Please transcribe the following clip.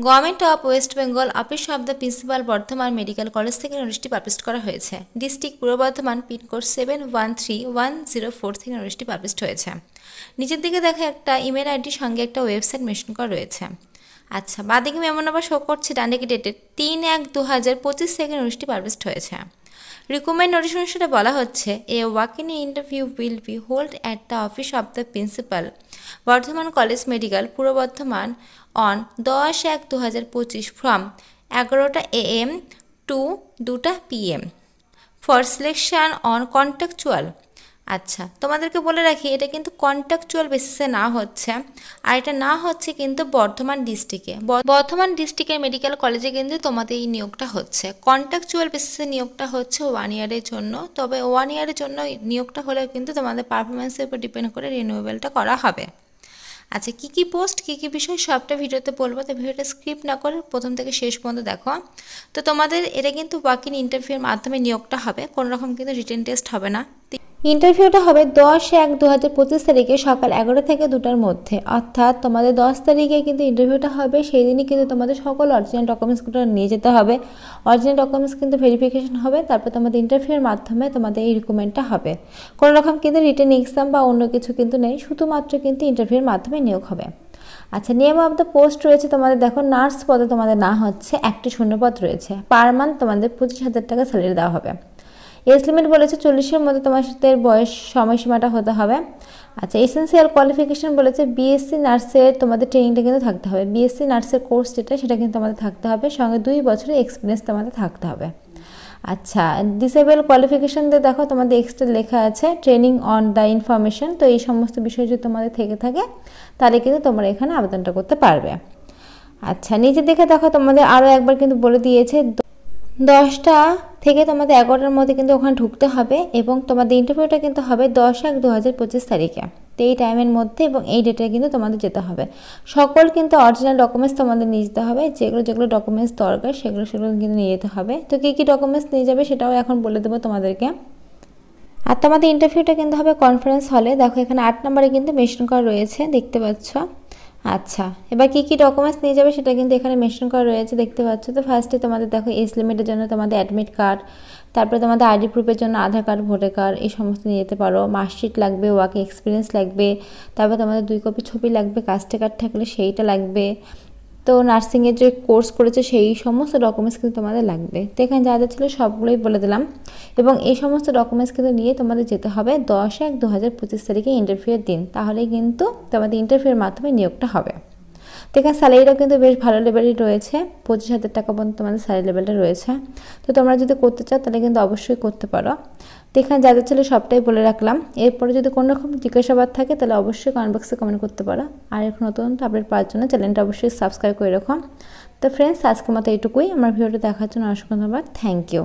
Government of West Bengal office of the principal Bardhaman medical college থেকে নোটিশটি publish করা হয়েছে। ডিস্ট্রিক্ট পূর্ব বর্ধমান, পিনকোড 713104 থেকে নোটিশটি পাবলিশ হয়েছে। নিচের দিকে দেখে একটা ইমেল আইডির সঙ্গে একটা ওয়েবসাইট মেনশন করা রয়েছে। আচ্ছা, বাঁদিকে মেমো নাম্বার শো করছে, ডান দিকে ডেটেড 3/1/2025 থেকে নোটিশটি পাবলিশ হয়েছে। রিকমেন্ড নোটিশ অনুসারে বলা হচ্ছে, a walk-in interview will be hold at the office of the principal Bardhaman college medical Purba Bardhaman on 10/1/2025 from 11টা AM টু 2টা PM for selection on contractual. আচ্ছা, তোমাদেরকে বলে রাখি, এটা কিন্তু কন্ট্রাকচুয়াল বেসিসে না হচ্ছে, আর এটা না হচ্ছে কিন্তু বর্ধমান ডিস্ট্রিক্টের মেডিকেল কলেজে কিন্তু তোমাদের এই নিয়োগটা হচ্ছে। কন্ট্রাকচুয়াল বেসিসে নিয়োগটা হচ্ছে 1 ইয়ারের জন্য, তবে 1 ইয়ারের জন্য নিয়োগটা হলেও কিন্তু তোমাদের পারফরমেন্সের উপর ডিপেন্ড করে রিনিউয়েবলটা করা হবে। আচ্ছা, কী পোস্ট কী বিষয় সবটা ভিডিওতে বলবো, তো ভিডিওটা স্কিপ না করে প্রথম থেকে শেষ পর্যন্ত দেখো। তো তোমাদের এটা কিন্তু ওয়াক-ইন ইন্টারভিউর মাধ্যমে নিয়োগটা হবে, কোনো রকম কিন্তু রিটেন টেস্ট হবে না। ইন্টারভিউটা হবে 10/1/2025 তারিখে সকাল 11টা থেকে 2টার মধ্যে, অর্থাৎ তোমাদের 10 তারিখে কিন্তু ইন্টারভিউটা হবে। সেই দিনই কিন্তু তোমাদের সকল অরিজিনাল ডকুমেন্টসগুলো নিয়ে যেতে হবে। অরিজিনাল ডকুমেন্টস কিন্তু ভেরিফিকেশন হবে, তারপর তোমাদের ইন্টারভিউর মাধ্যমে তোমাদের এই রিক্রুটমেন্টটা হবে। কোনো রকম কিন্তু রিটেন এক্সাম বা অন্য কিছু কিন্তু নেই, শুধুমাত্র কিন্তু ইন্টারভিউর মাধ্যমে নিয়োগ হবে। আচ্ছা, নেম অফ দ্য পোস্ট রয়েছে তোমাদের, দেখো নার্স পদে তোমাদের না হচ্ছে, একটি শূন্যপদ রয়েছে। পার মান্থ তোমাদের 25,000 টাকা স্যালারি দেওয়া হবে। এজ লিমিট বলেছে 40-এর মধ্যে তোমাদের বয়স সময়সীমাটা হতে হবে। আচ্ছা, এসেন্সিয়াল কোয়ালিফিকেশন বলেছে বিএসসি নার্সের তোমাদের ট্রেনিংটা কিন্তু থাকতে হবে। বিএসসি নার্সের কোর্স যেটা, সেটা কিন্তু তোমাদের থাকতে হবে, সঙ্গে 2 বছরের এক্সপিরিয়েন্স তোমাদের থাকতে হবে। আচ্ছা, ডিসেবল কোয়ালিফিকেশনতে দেখো তোমাদের এক্সট্রা লেখা আছে ট্রেনিং অন দ্য ইনফরমেশন। তো এই সমস্ত বিষয় যদি তোমাদের থেকে থাকে তাহলে কিন্তু তোমরা এখানে আবেদনটা করতে পারবে। আচ্ছা, নিচে দেখে দেখো তোমাদের আরও একবার কিন্তু বলে দিয়েছে 10টা থেকে তোমাদের 11টার মধ্যে কিন্তু ওখানে ঢুকতে হবে, এবং তোমাদের ইন্টারভিউটা কিন্তু হবে 10/1/2025 তারিখে। তো এই টাইমের মধ্যে এবং এই ডেটে কিন্তু তোমাদের যেতে হবে। সকল কিন্তু অরিজিনাল ডকুমেন্টস তোমাদের নিয়ে যেতে হবে, যেগুলো ডকুমেন্টস দরকার সেগুলো কিন্তু নিয়ে যেতে হবে। তো কী ডকুমেন্টস নিয়ে যাবে সেটাও এখন বলে দেবো তোমাদেরকে। আর তোমাদের ইন্টারভিউটা কিন্তু হবে কনফারেন্স হলে, দেখো এখানে 8 নম্বরে কিন্তু মেনশন করা রয়েছে, দেখতে পাচ্ছ। আচ্ছা, এবার কী ডকুমেন্টস নিয়ে যাবে সেটা কিন্তু এখানে মেনশন করা রয়েছে, দেখতে পাচ্ছ। তো ফার্স্টে তোমাদের দেখো এজ লিমিটের জন্য তোমাদের অ্যাডমিট কার্ড, তারপরে তোমাদের আইডি প্রুফের জন্য আধার কার্ড, ভোটার কার্ড, এই সমস্ত নিয়ে যেতে পারো। মার্কশিট লাগবে, ওয়ার্ক এক্সপিরিয়েন্স লাগবে, তারপর তোমাদের 2 কপি ছবি লাগবে, কাস্ট কার্ড থাকলে সেইটা লাগবে। তো নার্সিংয়ের যে কোর্স করেছে সেই সমস্ত ডকুমেন্টস কিন্তু তোমাদের লাগবে। তো এখানে যা যা ছিল সবগুলোই বলে দিলাম, এবং এই সমস্ত ডকুমেন্টস কিন্তু নিয়ে তোমাদের যেতে হবে 10/1/2025 তারিখে ইন্টারভিউয়ের দিন, তাহলেই কিন্তু তোমাদের ইন্টারভিউয়ের মাধ্যমে নিয়োগটা হবে। তো এখানে স্যালারিটাও কিন্তু বেশ ভালো লেভেলই রয়েছে, 25,000 টাকা পর্যন্ত তোমাদের স্যালারি লেভেলটা রয়েছে। তো তোমরা যদি করতে চাও তাহলে কিন্তু অবশ্যই করতে পারো। তো এখানে যা যা ছিল সবটাই বলে রাখলাম। এরপরে যদি কোনো রকম জিজ্ঞাসাবাদ থাকে তাহলে অবশ্যই কমেন্ট বক্সে কমেন্ট করতে পারো। আর এখন নতুন আপডেট পাওয়ার জন্য চ্যানেলটা অবশ্যই সাবস্ক্রাইব করে রাখো। তো ফ্রেন্ডস, আজকের মতো এইটুকুই। আমার ভিডিওটা দেখার জন্য অসংখ্য ধন্যবাদ। Thank you.